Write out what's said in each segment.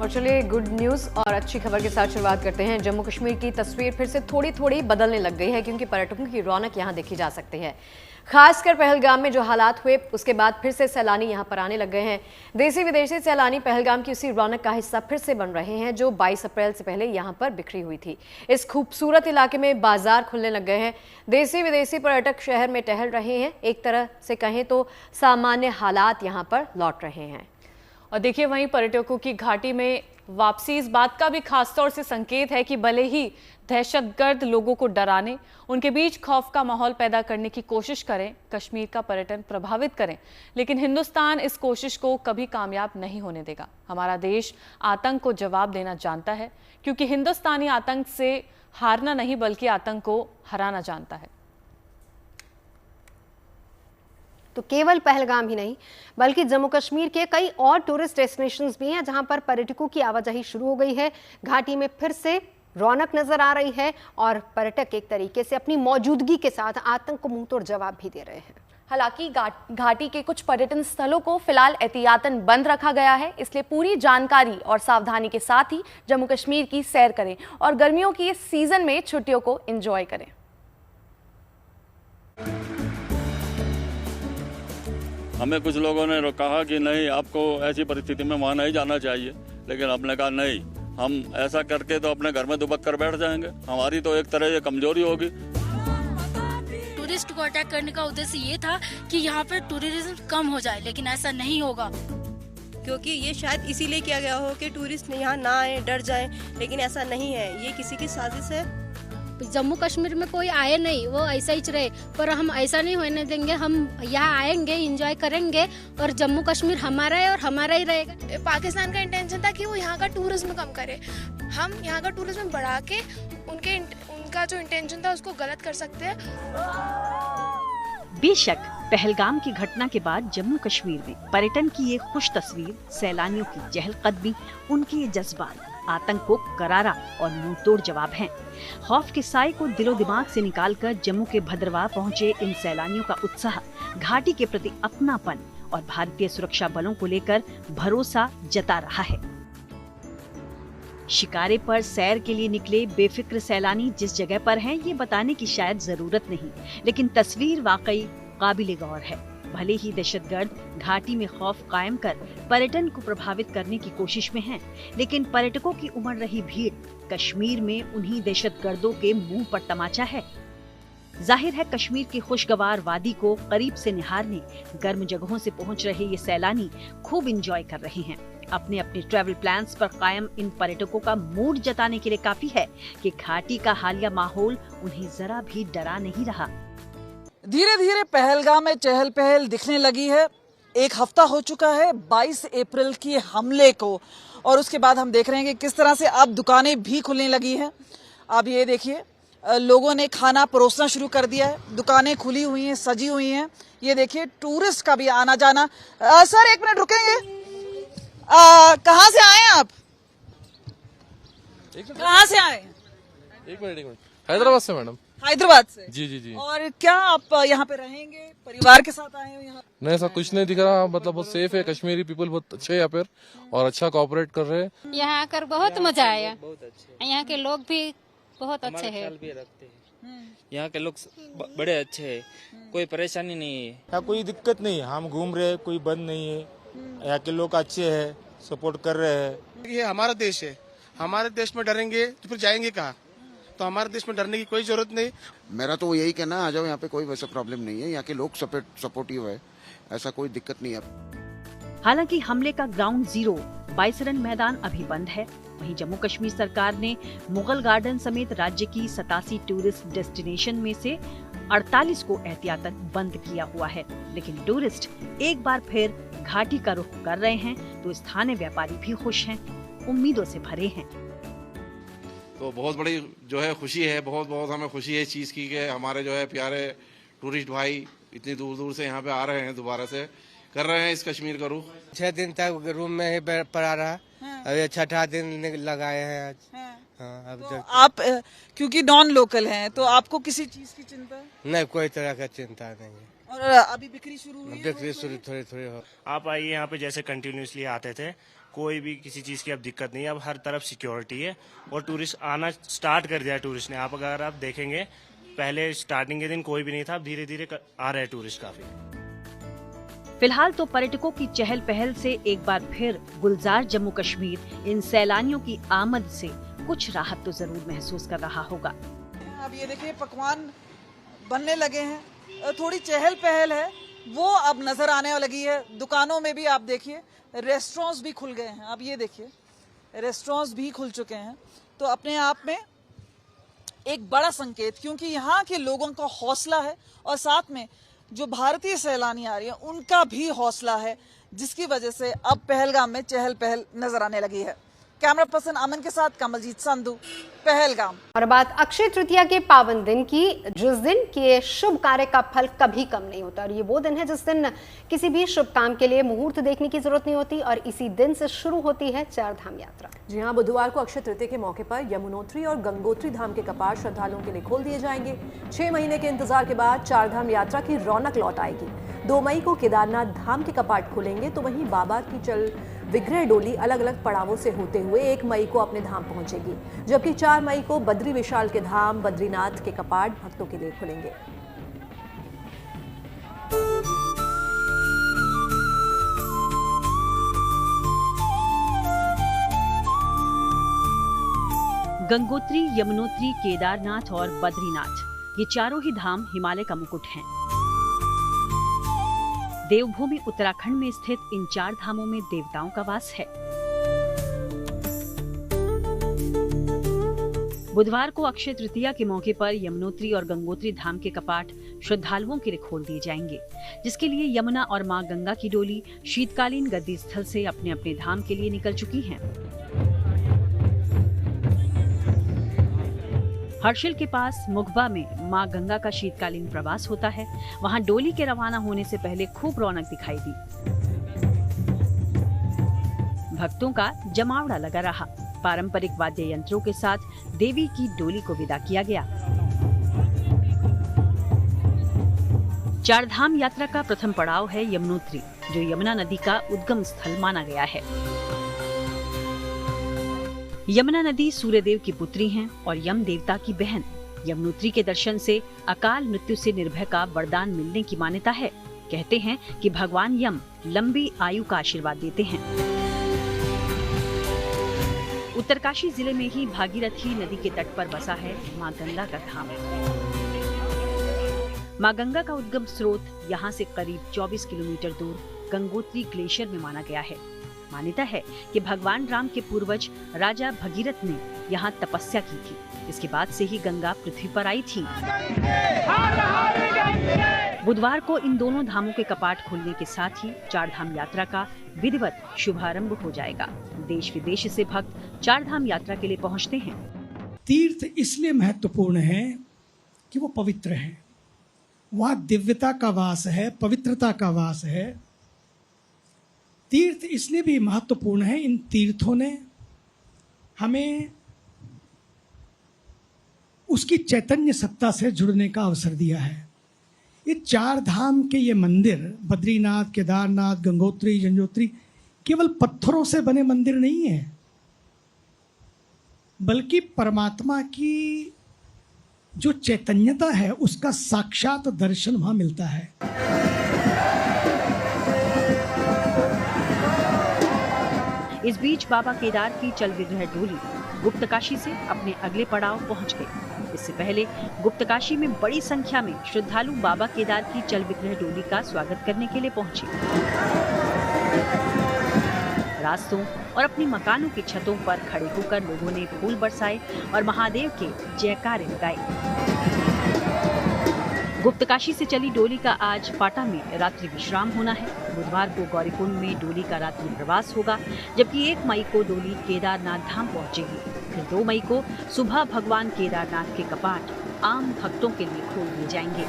और चलिए good news और अच्छी खबर के साथ शुरुआत करते हैं। जम्मू कश्मीर की तस्वीर फिर से थोड़ी थोड़ी बदलने लग गई है क्योंकि पर्यटकों की रौनक यहां देखी जा सकती है। खासकर पहलगाम में जो हालात हुए उसके बाद फिर से सैलानी यहां पर आने लग गए हैं। देसी विदेशी सैलानी पहलगाम की उसी रौनक का हिस्सा फिर से बन रहे हैं जो 22 अप्रैल से पहले यहां पर बिखरी हुई थी। इस खूबसूरत इलाके में बाजार खुलने लग गए हैं। देसी विदेशी पर्यटक शहर में टहल रहे हैं। एक तरह से कहें तो सामान्य हालात यहां पर लौट रहे हैं। और देखिए वहीं पर्यटकों की घाटी में वापसी इस बात का भी खासतौर से संकेत है कि भले ही दहशतगर्द लोगों को डराने, उनके बीच खौफ का माहौल पैदा करने की कोशिश करें, कश्मीर का पर्यटन प्रभावित करें, लेकिन हिंदुस्तान इस कोशिश को कभी कामयाब नहीं होने देगा। हमारा देश आतंक को जवाब देना जानता है क्योंकि हिंदुस्तानी आतंक से हारना नहीं बल्कि आतंक को हराना जानता है। तो केवल पहलगाम ही नहीं बल्कि जम्मू कश्मीर के कई और टूरिस्ट डेस्टिनेशंस भी हैं जहां पर पर्यटकों की आवाजाही शुरू हो गई है। घाटी में फिर से रौनक नजर आ रही है और पर्यटक एक तरीके से अपनी मौजूदगी के साथ आतंक को मुंहतोड़ जवाब भी दे रहे हैं। हालांकि घाटी के कुछ पर्यटन स्थलों को फिलहाल एहतियातन बंद रखा गया है, इसलिए पूरी जानकारी और सावधानी के साथ ही जम्मू कश्मीर की सैर करें और गर्मियों की इस सीजन में छुट्टियों को एंजॉय करें। हमें कुछ लोगों ने कहा कि नहीं, आपको ऐसी परिस्थिति में वहाँ नहीं जाना चाहिए, लेकिन हमने कहा नहीं, हम ऐसा करके तो अपने घर में दुबक कर बैठ जाएंगे। हमारी तो एक तरह से कमजोरी होगी। टूरिस्ट को अटैक करने का उद्देश्य ये था कि यहाँ पर टूरिज्म कम हो जाए, लेकिन ऐसा नहीं होगा क्योंकि ये शायद इसीलिए किया गया हो कि टूरिस्ट यहाँ ना आए, डर जाएं, लेकिन ऐसा नहीं है। ये किसी की साजिश है। जम्मू कश्मीर में कोई आए नहीं, वो ऐसा ही रहे, पर हम ऐसा नहीं होने देंगे। हम यहाँ आएंगे, एंजॉय करेंगे और जम्मू कश्मीर हमारा है और हमारा ही रहेगा। पाकिस्तान का इंटेंशन था कि वो यहाँ का टूरिज्म कम करे, हम यहाँ का टूरिज्म बढ़ा के उनका जो इंटेंशन था उसको गलत कर सकते हैं। बेशक पहलगाम की घटना के बाद जम्मू कश्मीर में पर्यटन की ये खुश तस्वीर, सैलानियों की चहलकदमी, उनके ये जज्बात आतंक को करारा और मुंहतोड़ जवाब हैं। खौफ के साए को दिलो दिमाग से निकालकर जम्मू के भद्रवाह पहुंचे इन सैलानियों का उत्साह, घाटी के प्रति अपनापन और भारतीय सुरक्षा बलों को लेकर भरोसा जता रहा है। शिकारे पर सैर के लिए निकले बेफिक्र सैलानी जिस जगह पर हैं, ये बताने की शायद जरूरत नहीं, लेकिन तस्वीर वाकई काबिले गौर है। भले ही दहशतगर्द घाटी में खौफ कायम कर पर्यटन को प्रभावित करने की कोशिश में हैं, लेकिन पर्यटकों की उमड़ रही भीड़ कश्मीर में उन्हीं दहशतगर्दों के मुंह पर तमाचा है। जाहिर है कश्मीर की खुशगवार वादी को करीब से निहारने गर्म जगहों से पहुंच रहे ये सैलानी खूब एंजॉय कर रहे हैं। अपने अपने ट्रैवल प्लान्स पर कायम इन पर्यटकों का मूड जताने के लिए काफी है कि घाटी का हालिया माहौल उन्हें जरा भी डरा नहीं रहा। धीरे धीरे पहलगाम में चहल पहल दिखने लगी है। एक हफ्ता हो चुका है 22 अप्रैल की हमले को और उसके बाद हम देख रहे हैं कि किस तरह से अब दुकानें भी खुलने लगी हैं। अब ये देखिए लोगों ने खाना परोसना शुरू कर दिया है, दुकानें खुली हुई हैं, सजी हुई हैं। ये देखिए टूरिस्ट का भी आना जाना। सर एक मिनट रुकेंगे, कहाँ से आए आप? कहाँ से आए? एक मिनट। हैदराबाद से मैडम। हैदराबाद से? जी जी जी। और क्या आप यहाँ पे रहेंगे, परिवार के साथ आए हो यहाँ? नहीं, ऐसा कुछ नहीं दिख रहा, मतलब बहुत सेफ है। कश्मीरी पीपल बहुत अच्छे हैं यहाँ पर और अच्छा कोऑपरेट कर रहे हैं। यहाँ आकर बहुत मजा आया। यहाँ के लोग भी बहुत अच्छे हैं। यहाँ के लोग बड़े अच्छे हैं, कोई परेशानी नहीं है, यहाँ कोई दिक्कत नहीं है। हम घूम रहे हैं, कोई बंद नहीं है। यहाँ के लोग अच्छे हैं, सपोर्ट कर रहे हैं। ये हमारा देश है, हमारे देश में डरेंगे तो फिर जाएंगे कहाँ? तो हमारे देश में डरने की कोई जरूरत नहीं। मेरा तो यही कहना है, आ जाओ यहाँ पे, कोई वैसा प्रॉब्लम नहीं है। यहाँ के लोग सपोर्टिव है, ऐसा कोई दिक्कत नहीं है। हालांकि हमले का ग्राउंड जीरो बाईसरन मैदान अभी बंद है। वहीं जम्मू कश्मीर सरकार ने मुगल गार्डन समेत राज्य की 87 टूरिस्ट डेस्टिनेशन में से 48 को एहतियातन बंद किया हुआ है, लेकिन टूरिस्ट एक बार फिर घाटी का रुख कर रहे हैं तो स्थानीय व्यापारी भी खुश हैं, उम्मीदों से भरे हैं। तो बहुत बड़ी जो है खुशी है, बहुत बहुत हमें खुशी है इस चीज की कि हमारे जो है प्यारे टूरिस्ट भाई इतनी दूर दूर से यहाँ पे आ रहे हैं, दोबारा से कर रहे हैं इस कश्मीर का रुख। 6 दिन तक रूम में ही पड़ा रहा, अभी 6ठा दिन लगाए हैं आज। हाँ, अब तो आप क्योंकि नॉन लोकल हैं तो आपको किसी चीज की चिंता नहीं? कोई तरह का चिंता नहीं है। और अभी बिक्री शुरू हुई है? बिक्री शुरू थोड़ी थोड़ी हो। आप आइए यहाँ पे, जैसे कंटिन्यूसली आते थे, कोई भी किसी चीज़ की अब दिक्कत नहीं है। अब हर तरफ सिक्योरिटी है और टूरिस्ट आना स्टार्ट कर दिया है टूरिस्ट ने। आप अगर आप देखेंगे पहले स्टार्टिंग के दिन कोई भी नहीं था, अब धीरे धीरे आ रहे हैं टूरिस्ट काफी। फिलहाल तो पर्यटकों की चहल पहल से एक बार फिर गुलजार जम्मू कश्मीर इन सैलानियों की आमद से कुछ राहत तो जरूर महसूस कर रहा होगा। अब ये देखिए पकवान बनने लगे हैं, थोड़ी चहल पहल है वो अब नजर आने लगी है। दुकानों में भी आप देखिए रेस्टोरेंट्स भी खुल गए हैं। अब ये देखिए रेस्टोरेंट्स भी खुल चुके हैं, तो अपने आप में एक बड़ा संकेत, क्योंकि यहाँ के लोगों का हौसला है और साथ में जो भारतीय सैलानी आ रही है उनका भी हौसला है, जिसकी वजह से अब पहलगाम में चहल पहल नजर आने लगी है। कैमरा पर्सन अमन के साथ कमलजीत संधू, पहलगाम। और बात अक्षय तृतीया के पावन दिन की, जिस दिन के शुभ कार्य का फल कभी कम नहीं होता, और ये वो दिन है जिस दिन किसी भी शुभ काम के लिए मुहूर्त देखने की जरूरत नहीं होती, और इसी दिन से शुरू होती है चार धाम यात्रा। जी हाँ, बुधवार को अक्षय तृतीया के मौके पर यमुनोत्री और गंगोत्री धाम के कपाट श्रद्धालुओं के लिए खोल दिए जाएंगे। 6 महीने के इंतजार के बाद चार धाम यात्रा की रौनक लौट आएगी। 2 मई को केदारनाथ धाम के कपाट खुलेंगे, तो वहीं बाबा की चल विग्रह डोली अलग अलग पड़ावों से होते हुए 1 मई को अपने धाम पहुंचेगी, जबकि 4 मई को बद्री विशाल के धाम बद्रीनाथ के कपाट भक्तों के लिए खुलेंगे। गंगोत्री, यमुनोत्री, केदारनाथ और बद्रीनाथ, ये चारों ही धाम हिमालय का मुकुट हैं। देवभूमि उत्तराखंड में स्थित इन 4 धामों में देवताओं का वास है। बुधवार को अक्षय तृतीया के मौके पर यमुनोत्री और गंगोत्री धाम के कपाट श्रद्धालुओं के लिए खोल दिए जाएंगे, जिसके लिए यमुना और मां गंगा की डोली शीतकालीन गद्दी स्थल से अपने अपने धाम के लिए निकल चुकी हैं। हर्षिल के पास मुखबा में मां गंगा का शीतकालीन प्रवास होता है। वहां डोली के रवाना होने से पहले खूब रौनक दिखाई दी। भक्तों का जमावड़ा लगा रहा। पारंपरिक वाद्य यंत्रों के साथ देवी की डोली को विदा किया गया। चार धाम यात्रा का प्रथम पड़ाव है यमुनोत्री, जो यमुना नदी का उद्गम स्थल माना गया है। यमुना नदी सूर्यदेव की पुत्री हैं और यम देवता की बहन। यमुनोत्री के दर्शन से अकाल मृत्यु से निर्भय का वरदान मिलने की मान्यता है। कहते हैं कि भगवान यम लंबी आयु का आशीर्वाद देते हैं। उत्तरकाशी जिले में ही भागीरथी नदी के तट पर बसा है मां गंगा का धाम। मां गंगा का उद्गम स्रोत यहाँ से करीब 24 किलोमीटर दूर गंगोत्री ग्लेशियर में माना गया है। मान्यता है कि भगवान राम के पूर्वज राजा भगीरथ ने यहाँ तपस्या की थी। इसके बाद से ही गंगा पृथ्वी पर आई थी। बुधवार को इन दोनों धामों के कपाट खुलने के साथ ही चार धाम यात्रा का विधिवत शुभारंभ हो जाएगा। देश विदेश से भक्त चार धाम यात्रा के लिए पहुंचते हैं। तीर्थ इसलिए महत्वपूर्ण है कि वो पवित्र है, वहाँ दिव्यता का वास है, पवित्रता का वास है। तीर्थ इसलिए भी महत्वपूर्ण है, इन तीर्थों ने हमें उसकी चैतन्य सत्ता से जुड़ने का अवसर दिया है। ये चार धाम के ये मंदिर, बद्रीनाथ, केदारनाथ, गंगोत्री, यमुनोत्री, केवल पत्थरों से बने मंदिर नहीं है, बल्कि परमात्मा की जो चैतन्यता है उसका साक्षात दर्शन वहां मिलता है। इस बीच बाबा केदार की चल विग्रह डोली गुप्तकाशी से अपने अगले पड़ाव पहुंच गई। इससे पहले गुप्तकाशी में बड़ी संख्या में श्रद्धालु बाबा केदार की चल विग्रह डोली का स्वागत करने के लिए पहुंचे। रास्तों और अपने मकानों की छतों पर खड़े होकर लोगों ने फूल बरसाए और महादेव के जयकारे लगाए। गुप्तकाशी से चली डोली का आज पाटा में रात्रि विश्राम होना है। बुधवार को गौरीकुंड में डोली का रात्रि प्रवास होगा, जबकि 1 मई को डोली केदारनाथ धाम पहुंचेगी। फिर 2 मई को सुबह भगवान केदारनाथ के कपाट आम भक्तों के लिए खोल दिए जाएंगे।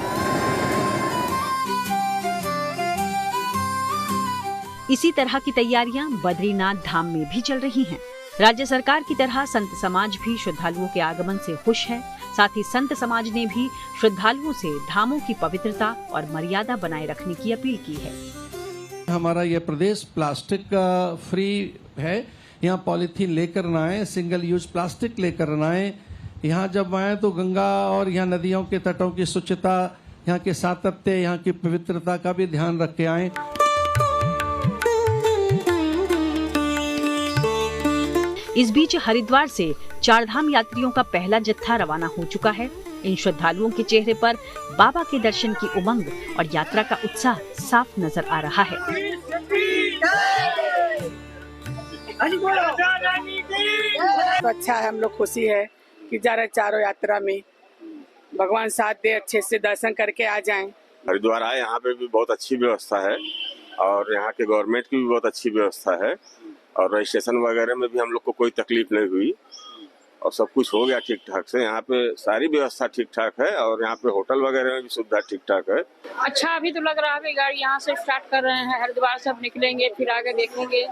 इसी तरह की तैयारियां बद्रीनाथ धाम में भी चल रही हैं। राज्य सरकार की तरह संत समाज भी श्रद्धालुओं के आगमन से खुश है। साथ ही संत समाज ने भी श्रद्धालुओं से धामों की पवित्रता और मर्यादा बनाए रखने की अपील की है। हमारा ये प्रदेश प्लास्टिक फ्री है। यहाँ पॉलीथीन लेकर ना आए, सिंगल यूज प्लास्टिक लेकर ना आए। यहाँ जब आए तो गंगा और यहाँ नदियों के तटों की स्वच्छता, यहाँ के सातत्य, यहाँ की पवित्रता का भी ध्यान रख के आए। इस बीच हरिद्वार से चारधाम यात्रियों का पहला जत्था रवाना हो चुका है। इन श्रद्धालुओं के चेहरे पर बाबा के दर्शन की उमंग और यात्रा का उत्साह साफ नजर आ रहा है। तो अच्छा है, हम लोग खुशी है कि जा रहे चारों यात्रा में। भगवान साथ दे, अच्छे से दर्शन करके आ जाएं। हरिद्वार आए, यहाँ पे भी बहुत अच्छी व्यवस्था है और यहाँ के गवर्नमेंट की भी बहुत अच्छी व्यवस्था है और रजिस्ट्रेशन वगैरह में भी हम लोग को कोई तकलीफ नहीं हुई और सब कुछ हो गया ठीक ठाक से। यहाँ पे सारी व्यवस्था ठीक ठाक है और यहाँ पे होटल वगैरह में भी सुविधा ठीक ठाक है। अच्छा अभी तो लग रहा है गाड़ी यहाँ से स्टार्ट कर रहे हैं, हरिद्वार से अब निकलेंगे, फिर आगे देखेंगे।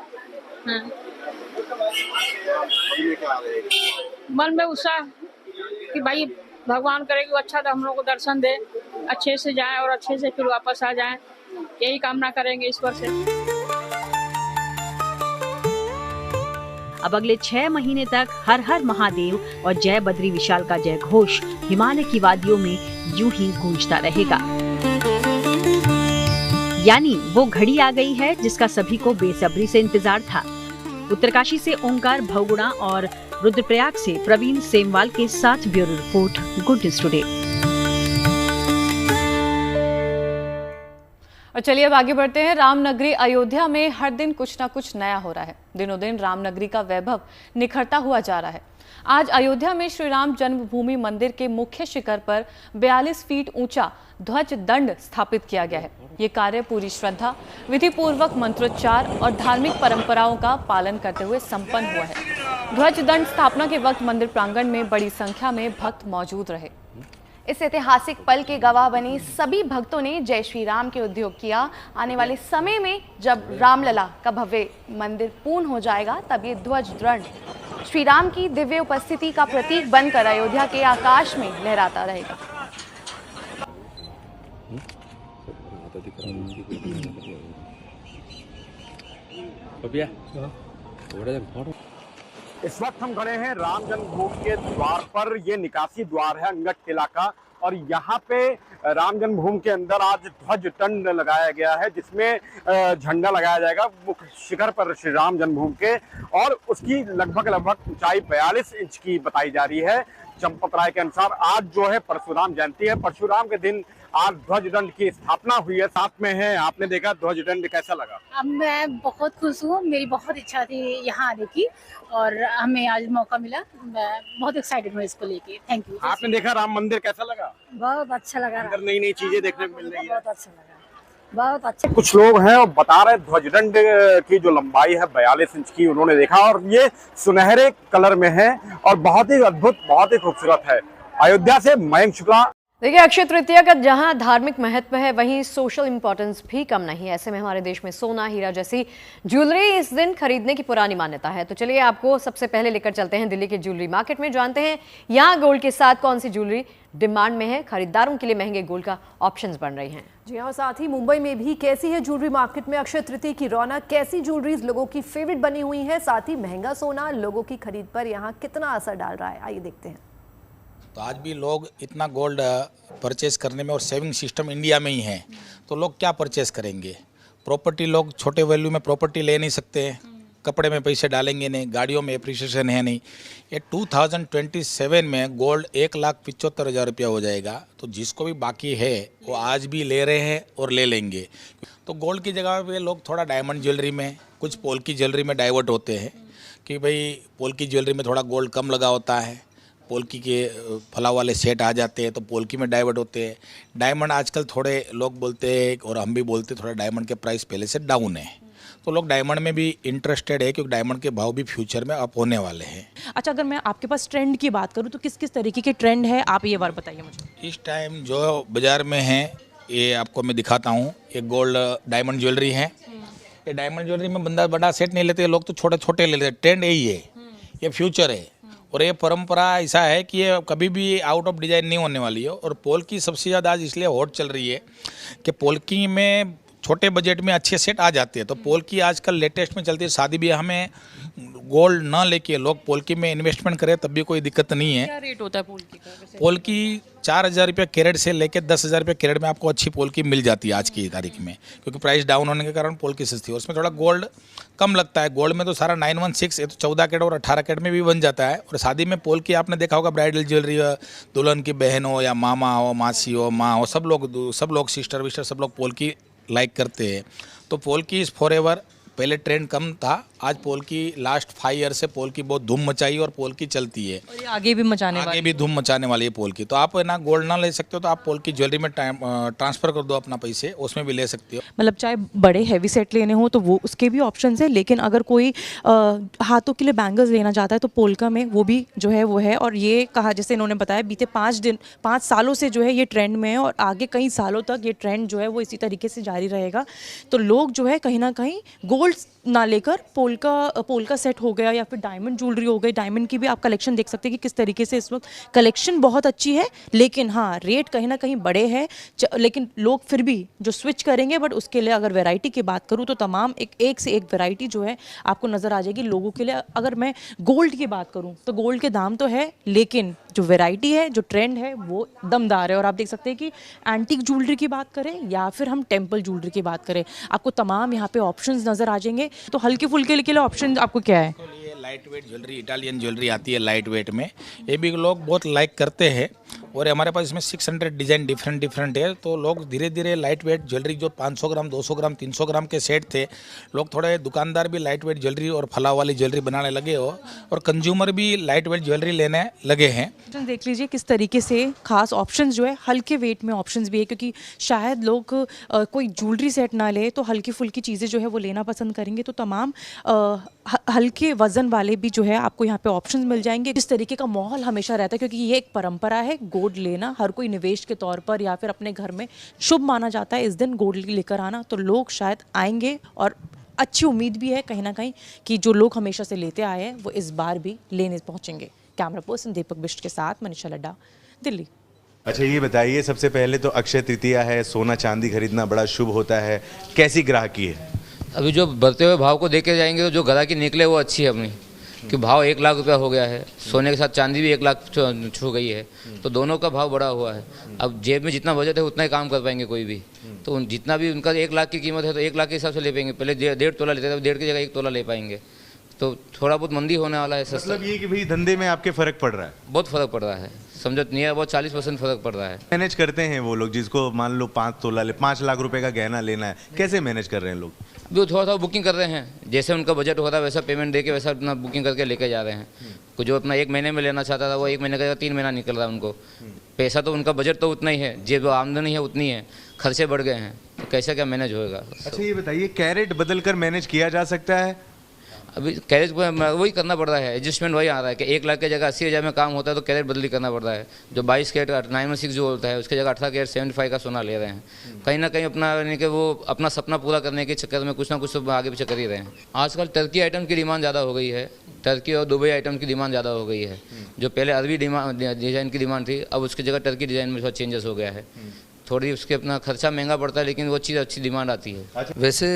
मन में उत्साह कि भाई भगवान करे कि अच्छा तो हम लोग को दर्शन दे, अच्छे से जाएं और अच्छे से फिर वापस आ जाएं, यही कामना करेंगे ईश्वर से। अब अगले 6 महीने तक हर हर महादेव और जय बद्री विशाल का जय घोष हिमालय की वादियों में यूं ही गूंजता रहेगा। यानी वो घड़ी आ गई है जिसका सभी को बेसब्री से इंतजार था। उत्तरकाशी से ओंकार भवगुणा और रुद्रप्रयाग से प्रवीण सेमवाल के साथ bureau report, good news today. और चलिए अब आगे बढ़ते हैं। रामनगरी अयोध्या में हर दिन कुछ ना कुछ नया हो रहा है। दिनों दिन रामनगरी का वैभव निखरता हुआ जा रहा है। आज अयोध्या में श्री राम जन्मभूमि मंदिर के मुख्य शिखर पर 42 फीट ऊंचा ध्वज दंड स्थापित किया गया है। ये कार्य पूरी श्रद्धा, विधि पूर्वक मंत्रोच्चार और धार्मिक परंपराओं का पालन करते हुए संपन्न हुआ है। ध्वज दंड स्थापना के वक्त मंदिर प्रांगण में बड़ी संख्या में भक्त मौजूद रहे। इस ऐतिहासिक पल के गवाह बने सभी भक्तों ने जय श्री राम के उद्योग किया। आने वाले समय में जब रामलला का भव्य मंदिर पूर्ण हो जाएगा तब ये ध्वज दंड श्री राम की दिव्य उपस्थिति का प्रतीक बनकर अयोध्या के आकाश में लहराता रहेगा। इस वक्त हम खड़े हैं राम जन्मभूमि के द्वार पर। ये निकासी द्वार है अंगट किला का और यहाँ पे राम जन्मभूमि के अंदर आज ध्वज दंड लगाया गया है जिसमें झंडा लगाया जाएगा मुख्य शिखर पर श्री राम जन्मभूमि के और उसकी लगभग ऊंचाई 42 इंच की बताई जा रही है। चंपत राय के अनुसार आज जो है परशुराम जयंती है। परशुराम के दिन आज ध्वज दंड की स्थापना हुई है। साथ में है, आपने देखा ध्वज दंड कैसा लगा? अब मैं बहुत खुश हूँ, मेरी बहुत इच्छा थी यहाँ आने की और हमें आज मौका मिला। मैं बहुत एक्साइटेड हूँ इसको लेके। Thank you. आपने देखा राम मंदिर कैसा लगा? बहुत अच्छा लगा। अंदर नई नई चीजें देखने को मिल रही है। बहुत अच्छा लगा, बहुत अच्छा। कुछ लोग हैं और बता रहे ध्वजदंड की जो लंबाई है 42 इंच की, उन्होंने देखा और ये सुनहरे कलर में है और बहुत ही अद्भुत, बहुत ही खूबसूरत है। अयोध्या से मयंक शुक्ला। देखिए, अक्षय तृतीया का जहां धार्मिक महत्व है वहीं सोशल इंपॉर्टेंस भी कम नहीं। ऐसे में हमारे देश में सोना, हीरा जैसी ज्वेलरी इस दिन खरीदने की पुरानी मान्यता है। तो चलिए आपको सबसे पहले लेकर चलते हैं दिल्ली के ज्वेलरी मार्केट में, जानते हैं यहाँ गोल्ड के साथ कौन सी ज्वेलरी डिमांड में है। खरीदारों के लिए महंगे गोल्ड का ऑप्शंस बन रही हैं। जी हाँ, साथ ही मुंबई में भी कैसी है ज्वेलरी मार्केट में अक्षय तृतीया की रौनक, कैसी ज्वेलरीज लोगों की फेवरेट बनी हुई है, साथ ही महंगा सोना लोगों की खरीद पर यहाँ कितना असर डाल रहा है, आइए देखते हैं। तो आज भी लोग इतना गोल्ड परचेज करने में और सेविंग सिस्टम इंडिया में ही है, तो लोग क्या परचेज करेंगे? प्रॉपर्टी, लोग छोटे वैल्यू में प्रॉपर्टी ले नहीं सकते हैं, कपड़े में पैसे डालेंगे नहीं, गाड़ियों में एप्रिसिएशन है नहीं। ये 2027 में गोल्ड 1,75,000 रुपया हो जाएगा। तो जिसको भी बाकी है वो आज भी ले रहे हैं और ले लेंगे। तो गोल्ड की जगह पे लोग थोड़ा डायमंड ज्वेलरी में, कुछ पोल की ज्वेलरी में डाइवर्ट होते हैं कि भाई पोल की ज्वेलरी में थोड़ा गोल्ड कम लगा होता है, पोल्की के फला वाले सेट आ जाते हैं तो पोल्की में डाइवर्ट होते हैं। डायमंड आजकल थोड़े लोग बोलते हैं और हम भी बोलते हैं थोड़ा डायमंड के प्राइस पहले से डाउन है, तो लोग डायमंड में भी इंटरेस्टेड है क्योंकि डायमंड के भाव भी फ्यूचर में अप होने वाले हैं। अच्छा, अगर मैं आपके पास ट्रेंड की बात करूँ तो किस किस तरीके के ट्रेंड है, आप ये बार बताइए मुझे। इस टाइम जो बाज़ार में है ये आपको मैं दिखाता हूँ। ये गोल्ड डायमंड ज्वेलरी है। ये डायमंड ज्वेलरी में बंदा बड़ा सेट नहीं लेते लोग, तो छोटे छोटे ले लेते। ट्रेंड यही है, ये फ्यूचर है और ये परंपरा ऐसा है कि ये कभी भी आउट ऑफ डिज़ाइन नहीं होने वाली है। और पोल्की सबसे ज़्यादा आज इसलिए हॉट चल रही है कि पोल्की में छोटे बजट में अच्छे सेट आ जाते हैं। तो पोल्की आजकल लेटेस्ट में चलती है। शादी ब्याह में गोल्ड ना लेके लोग पोल्की में इन्वेस्टमेंट करें तब भी कोई दिक्कत नहीं है। क्या रेट होता है पोल्की का? पोल्की 4,000 रुपये कैरेट से लेकर 10,000 रुपये कैरेट में आपको अच्छी पोल्की मिल जाती है आज की तारीख में, क्योंकि प्राइस डाउन होने के कारण पोल्की सस्ती है। उसमें थोड़ा गोल्ड कम लगता है। गोल्ड में तो सारा 916 ये तो 14 कैरेट और 18 कैरेट में भी बन जाता है। और शादी में पोल्की आपने देखा होगा, ब्राइडल ज्वेलरी, दुल्हन की बहन हो या मामा हो, मासी हो, माँ हो, सब लोग सिस्टर विस्टर सब लोग पोल्की लाइक करते हैं। तो पोल्की इज़ फॉरएवर। पहले ट्रेंड कम था, आज पोल्की लास्ट 5 ईयर से पोल्की बहुत धूम मचाई और पोल्की चलती है। और ये आगे भी धूम मचाने वाली है पोल्की। तो आप ना गोल्ड ना ले सकते हो तो आप पोल्की ज्वेलरी में ट्रांसफर कर दो अपना पैसे, उसमें भी ले सकते हो। मतलब चाहे बड़े हैवी सेट लेने हो तो वो उसके भी ऑप्शंस है, लेकिन अगर कोई हाथों के लिए बैंगल्स लेना चाहता है तो पोल्का में वो भी जो है वो है। और ये कहा, जैसे इन्होंने बताया, बीते 5 सालों से जो है ये ट्रेंड में है और आगे कई सालों तक ये ट्रेंड जो है वो इसी तरीके से जारी रहेगा। तो लोग जो है कहीं ना कहीं गोल्ड ना लेकर पोल्का सेट हो गया या फिर डायमंड ज्वेलरी हो गई। डायमंड की भी आप कलेक्शन देख सकते हैं कि किस तरीके से इस वक्त कलेक्शन बहुत अच्छी है, लेकिन हाँ रेट कहीं ना कहीं बड़े हैं। लेकिन लोग फिर भी जो स्विच करेंगे, बट उसके लिए अगर वैरायटी की बात करूँ तो तमाम एक से एक वैरायटी जो है आपको नज़र आ जाएगी लोगों के लिए। अगर मैं गोल्ड की बात करूँ तो गोल्ड के दाम तो है, लेकिन जो वैरायटी है, जो ट्रेंड है वो दमदार है। और आप देख सकते हैं कि एंटीक ज्वेलरी की बात करें या फिर हम टेम्पल ज्वेलरी की बात करें, आपको तमाम यहाँ पे ऑप्शंस नज़र आ जाएंगे। तो हल्के फुल्के के लिए ऑप्शन आपको क्या है? Light weight jewellery, Italian jewellery आती है लाइट वेट में, ये भी लोग बहुत लाइक करते हैं। और हमारे पास इसमें 600 डिज़ाइन डिफरेंट है। तो लोग धीरे धीरे लाइट वेट ज्वेलरी जो 500 ग्राम, 200 ग्राम, 300 ग्राम के सेट थे, लोग थोड़े दुकानदार भी लाइट वेट ज्वेलरी और फला वाली ज्वेलरी बनाने लगे हो और कंज्यूमर भी लाइट वेट ज्वेलरी लेने लगे हैं। देख लीजिए किस तरीके से खास ऑप्शंस जो है, हल्के वेट में ऑप्शंस भी है, क्योंकि शायद लोग कोई ज्वेलरी सेट ना ले तो हल्की फुल्की चीज़ें जो है वो लेना पसंद करेंगे। तो तमाम हल्के वजन वाले भी जो है आपको यहाँ पे ऑप्शंस मिल जाएंगे। इस तरीके का माहौल हमेशा रहता है, क्योंकि ये एक परंपरा है। गोल्ड लेना हर कोई निवेश के तौर पर या फिर अपने घर में शुभ माना जाता है इस दिन गोल्ड लेकर आना। तो लोग शायद आएंगे और अच्छी उम्मीद भी है कहीं ना कहीं कि जो लोग हमेशा से लेते आए हैं वो इस बार भी लेने पहुंचेंगे। कैमरा पर्सन दीपक बिष्ट के साथ मनीषा लड्डा, दिल्ली। अच्छा ये बताइए, सबसे पहले तो अक्षय तृतीया है, सोना चांदी खरीदना बड़ा शुभ होता है, कैसी ग्राहकी है? अभी जो बढ़ते हुए भाव को देखे जाएंगे तो जो ग्राहकी निकले वो अच्छी है अपनी, कि भाव 1 लाख रुपया हो गया है, सोने के साथ चांदी भी 1 लाख छू गई है, तो दोनों का भाव बढ़ा हुआ है। अब जेब में जितना बजट है उतना ही काम कर पाएंगे कोई भी, तो जितना भी उनका 1 लाख की कीमत है तो 1 लाख के हिसाब से ले पाएंगे। पहले 1.5 तोला लेते थे, 1.5 की जगह 1 तोला ले पाएंगे। तो थोड़ा बहुत मंदी होने वाला है। मतलब ये कि भाई धंधे में आपके फर्क पड़ रहा है? बहुत फर्क पड़ रहा है, समझो नहीं बहुत 40% फर्क पड़ रहा है। मैनेज करते हैं वो लोग जिसको मान लो 5 तोला 5 लाख रुपए का गहना लेना है, कैसे मैनेज कर रहे हैं लोग? जो थोड़ा बुकिंग कर रहे हैं, जैसे उनका बजट होता है वैसा पेमेंट देके वैसा अपना बुकिंग करके लेके जा रहे हैं। कुछ जो अपना 1 महीने में लेना चाहता था वो 1 महीने का 3 महीना निकल रहा है उनको। पैसा तो उनका बजट तो उतना ही है, जो आमदनी है उतनी है, खर्चे बढ़ गए हैं, तो कैसे क्या मैनेज होएगा? अच्छा ये बताइए, कैरेट बदल कर मैनेज किया जा सकता है? अभी कैरेट वही करना पड़ रहा है, एडजस्टमेंट वही आ रहा है कि 1 लाख की जगह 80,000 में काम होता है तो कैरेट बदली करना पड़ रहा है। जो 22 कैरेट 916 जो होता है उसकी जगह 18 कैरेट 75 का सोना ले रहे हैं। कहीं ना कहीं अपना यानी कि वो अपना सपना पूरा करने के चक्कर में कुछ ना कुछ तो आगे पीछे कर ही रहे हैं। आजकल टर्की आइटम की डिमांड ज़्यादा हो गई है, टर्की और दुबई आइटम की डिमांड ज़्यादा हो गई है। जो पहले अरबी डिज़ाइन की डिमांड थी, अब उसकी जगह टर्की डिज़ाइन में थोड़ा चेंजेस हो गया है। थोड़ी उसके अपना खर्चा महंगा पड़ता है, लेकिन वो चीज़ अच्छी डिमांड आती है। वैसे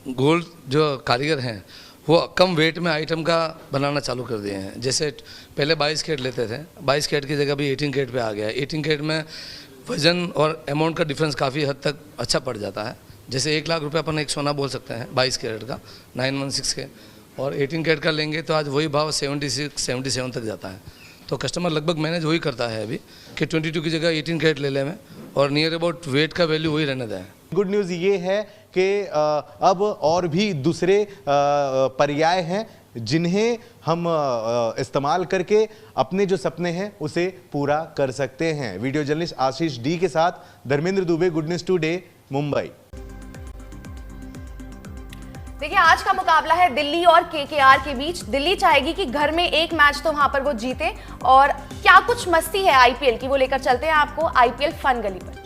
गोल्ड जो कारीगर हैं वो कम वेट में आइटम का बनाना चालू कर दिए हैं। जैसे पहले 22 कैरेट लेते थे, 22 कैरेट की जगह भी 18 कैरेट पे आ गया है। 18 कैरेट में वजन और अमाउंट का डिफरेंस काफ़ी हद तक अच्छा पड़ जाता है। जैसे 1 लाख रुपये अपन एक सोना बोल सकते हैं 22 कैरेट का 916 के, और 18 कैरेट का लेंगे तो आज वही भाव 76-77 तक जाता है। तो कस्टमर लगभग मैनेज वही करता है अभी कि 22 की जगह 18 कैरेट ले लें में, और नियर अबाउट वेट का वैल्यू वही रहने दें। गुड न्यूज़ ये है कि अब और भी दूसरे पर्याय हैं जिन्हें हम इस्तेमाल करके अपने जो सपने हैं उसे पूरा कर सकते हैं। वीडियो जर्नलिस्ट आशीष डी के साथ Dharmendra Dubey, good news today, Mumbai. देखिए आज का मुकाबला है दिल्ली और केकेआर के बीच। दिल्ली चाहेगी कि घर में एक मैच तो वहां पर वो जीते, और क्या कुछ मस्ती है आईपीएल की वो लेकर चलते हैं आपको आईपीएल फन गली पर।